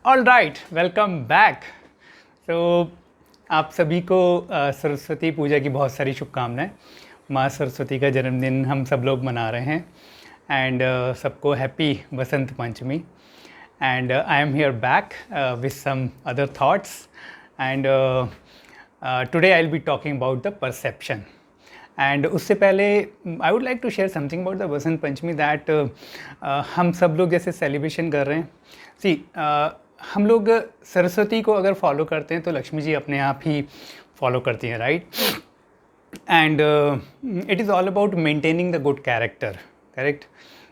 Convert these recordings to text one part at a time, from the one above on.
All right, welcome back. तो आप सभी को सरस्वती पूजा की बहुत सारी शुभकामनाएं। माँ सरस्वती का जन्मदिन हम सब लोग मना रहे हैं एंड सबको happy Basant Panchami. And I am here back with some other thoughts and today I will be talking about the perception. And उससे पहले I would like to share something about the Basant Panchami that हम सब लोग जैसे सेलिब्रेशन कर रहे हैं। सी हम लोग सरस्वती को अगर फॉलो करते हैं तो लक्ष्मी जी अपने आप ही फॉलो करती हैं, right? And it is all about maintaining the good character, correct?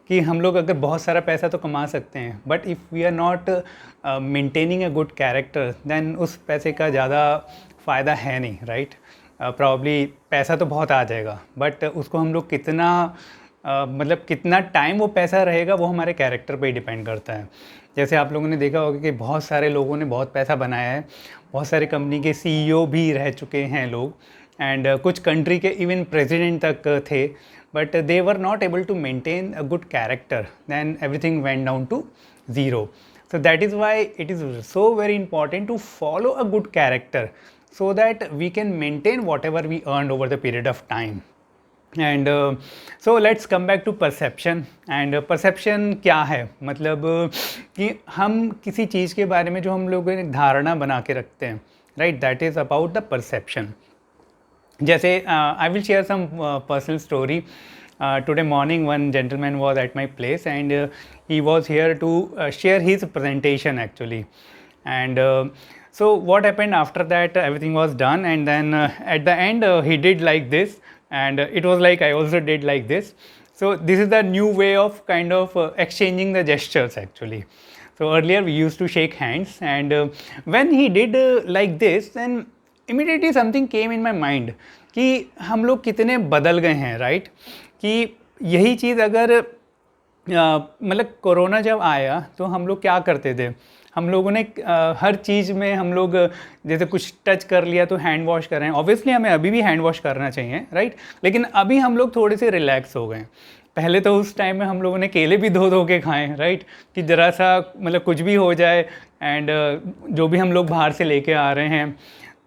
कि हम लोग अगर बहुत सारा पैसा तो कमा सकते हैं, but if we are not maintaining a good character then उस पैसे का ज़्यादा फ़ायदा है नहीं, राइट? प्रॉब्ली पैसा तो बहुत आ जाएगा, बट उसको हम लोग कितना मतलब कितना टाइम वो पैसा रहेगा वो हमारे कैरेक्टर पे ही डिपेंड करता है। जैसे आप लोगों ने देखा होगा कि बहुत सारे लोगों ने बहुत पैसा बनाया है, बहुत सारे कंपनी के सीईओ भी रह चुके हैं लोग, एंड कुछ कंट्री के इवन प्रेसिडेंट तक थे, but they were not able to maintain a good character, then everything went down to zero. So that is why it is so very important to follow a good character so that we can maintain whatever we earned over the period of time. And so let's come back to perception. And perception क्या है? मतलब कि हम किसी चीज़ के बारे में जो हम लोग एक धारणा बना के रखते हैं, right? That is about the perception. जैसे I will share some personal story. Today morning one gentleman was at my place and he was here to share his presentation actually. And so what happened after that, everything was done, and then at the end he did like this, and it was like I also did like this. So this is the new way of kind of exchanging the gestures actually. So earlier we used to shake hands, and when he did like this, then immediately something came in my mind कि हम लोग कितने बदल गए हैं, right? कि यही चीज़ अगर मतलब कोरोना जब आया तो हम लोग क्या करते थे, हम लोगों ने हर चीज़ में हम लोग जैसे कुछ टच कर लिया तो हैंड वॉश कर रहे हैं। ऑब्वियसली हमें अभी भी हैंड वॉश करना चाहिए, राइट? लेकिन अभी हम लोग थोड़े से रिलैक्स हो गए। पहले तो उस टाइम में हम लोगों ने केले भी धो धो के खाएँ, राइट? कि ज़रा सा मतलब कुछ भी हो जाए, एंड जो भी हम लोग बाहर से लेके आ रहे हैं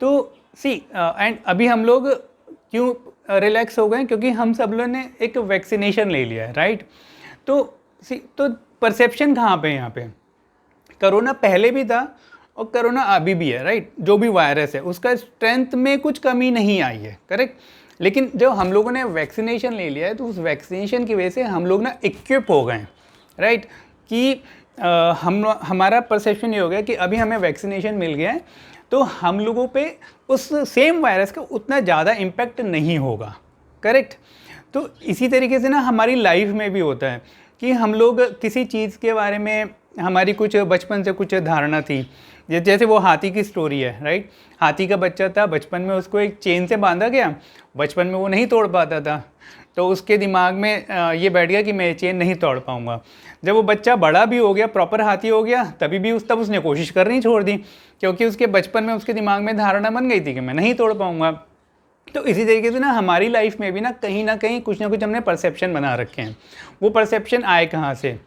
तो एंड अभी हम लोग क्यों रिलैक्स हो गए? क्योंकि हम सब लोगों ने एक वैक्सीनेशन ले लिया है, राइट? तो परसेप्शन कहाँ पे है यहाँ पे? कोरोना पहले भी था और कोरोना अभी भी है, राइट? जो भी वायरस है उसका स्ट्रेंथ में कुछ कमी नहीं आई है, करेक्ट? लेकिन जो हम लोगों ने वैक्सीनेशन ले लिया है तो उस वैक्सीनेशन की वजह से हम लोग ना इक्विप हो गए, राइट? कि हमारा परसेप्शन ये हो गया कि अभी हमें वैक्सीनेशन मिल गया है तो हम लोगों पे उस सेम वायरस का उतना ज़्यादा इम्पैक्ट नहीं होगा, करेक्ट? तो इसी तरीके से ना हमारी लाइफ में भी होता है कि हम लोग किसी चीज़ के बारे में हमारी कुछ बचपन से कुछ धारणा थी। जैसे वो हाथी की स्टोरी है, राइट? हाथी का बच्चा था, बचपन में उसको एक चेन से बांधा गया, बचपन में वो नहीं तोड़ पाता था, तो उसके दिमाग में ये बैठ गया कि मैं ये चेन नहीं तोड़ पाऊँगा। जब वो बच्चा बड़ा भी हो गया, प्रॉपर हाथी हो गया, तब उसने कोशिश करनी छोड़ दी, क्योंकि उसके बचपन में उसके दिमाग में धारणा बन गई थी कि मैं नहीं तोड़ पाऊँगा। तो इसी तरीके से ना हमारी लाइफ में भी ना कहीं कुछ ना कुछ हमने परसेप्शन बना रखे हैं। वो परसेप्शन आए कहाँ से?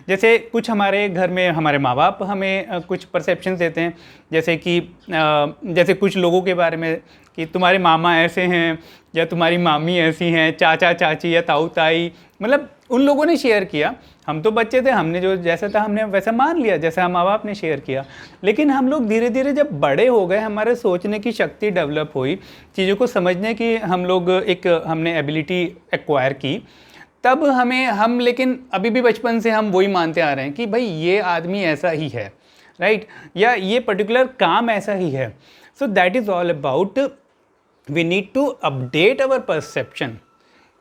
जैसे कुछ हमारे घर में हमारे माँ बाप हमें कुछ परसेप्शन देते हैं, जैसे कि जैसे कुछ लोगों के बारे में कि तुम्हारे मामा ऐसे हैं या तुम्हारी मामी ऐसी हैं, चाचा चाची या ताऊ ताई, मतलब उन लोगों ने शेयर किया। हम तो बच्चे थे, हमने जो जैसा था हमने वैसा मान लिया, जैसा माँ बाप ने शेयर किया। लेकिन हम लोग धीरे धीरे जब बड़े हो गए, हमारे सोचने की शक्ति डेवलप हुई, चीज़ों को समझने की हमने एबिलिटी एक्वायर की, तब हम लेकिन अभी भी बचपन से हम वही मानते आ रहे हैं कि भाई ये आदमी ऐसा ही है, राइट? या ये पर्टिकुलर काम ऐसा ही है। So that is all about we need to update our perception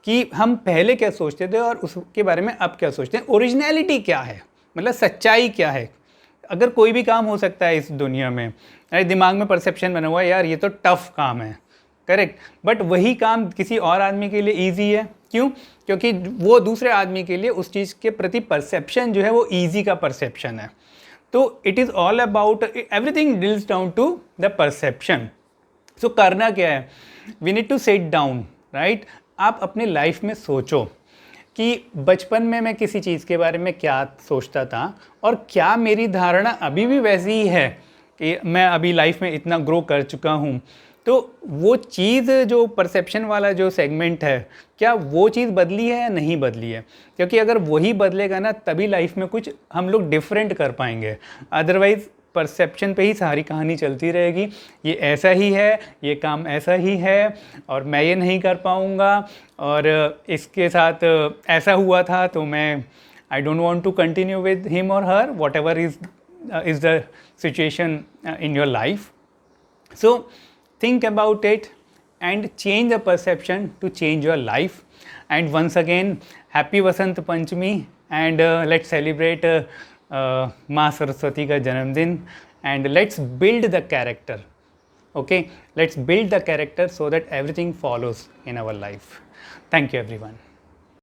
कि हम पहले क्या सोचते थे और उसके बारे में अब क्या सोचते हैं। ओरिजिनलिटी क्या है, मतलब सच्चाई क्या है? अगर कोई भी काम हो सकता है इस दुनिया में, दिमाग में परसेप्शन बना हुआ है यार ये तो टफ काम है, करेक्ट? बट वही काम किसी और आदमी के लिए ईजी है। क्यों? क्योंकि वो दूसरे आदमी के लिए उस चीज़ के प्रति परसेप्शन जो है वो ईजी का परसेप्शन है। तो it is all about everything deals down to the perception. So करना क्या है? We need to set down, right? आप अपने लाइफ में सोचो कि बचपन में मैं किसी चीज़ के बारे में क्या सोचता था और क्या मेरी धारणा अभी भी वैसी ही है कि मैं अभी लाइफ में इतना ग्रो कर चुका हूँ। तो वो चीज़ जो परसेप्शन वाला जो सेगमेंट है, क्या वो चीज़ बदली है या नहीं बदली है? क्योंकि अगर वही बदलेगा ना, तभी लाइफ में कुछ हम लोग डिफरेंट कर पाएंगे। अदरवाइज़ परसेप्शन पे ही सारी कहानी चलती रहेगी, ये ऐसा ही है, ये काम ऐसा ही है और मैं ये नहीं कर पाऊँगा, और इसके साथ ऐसा हुआ था तो मैं I don't want to continue with him और her, whatever is the situation in your life. So think about it and change the perception to change your life. And once again, happy Vasant Panchami, and let's celebrate माँ सरस्वती का जन्मदिन, and let's build the character. Okay, let's build the character so that everything follows in our life. Thank you everyone.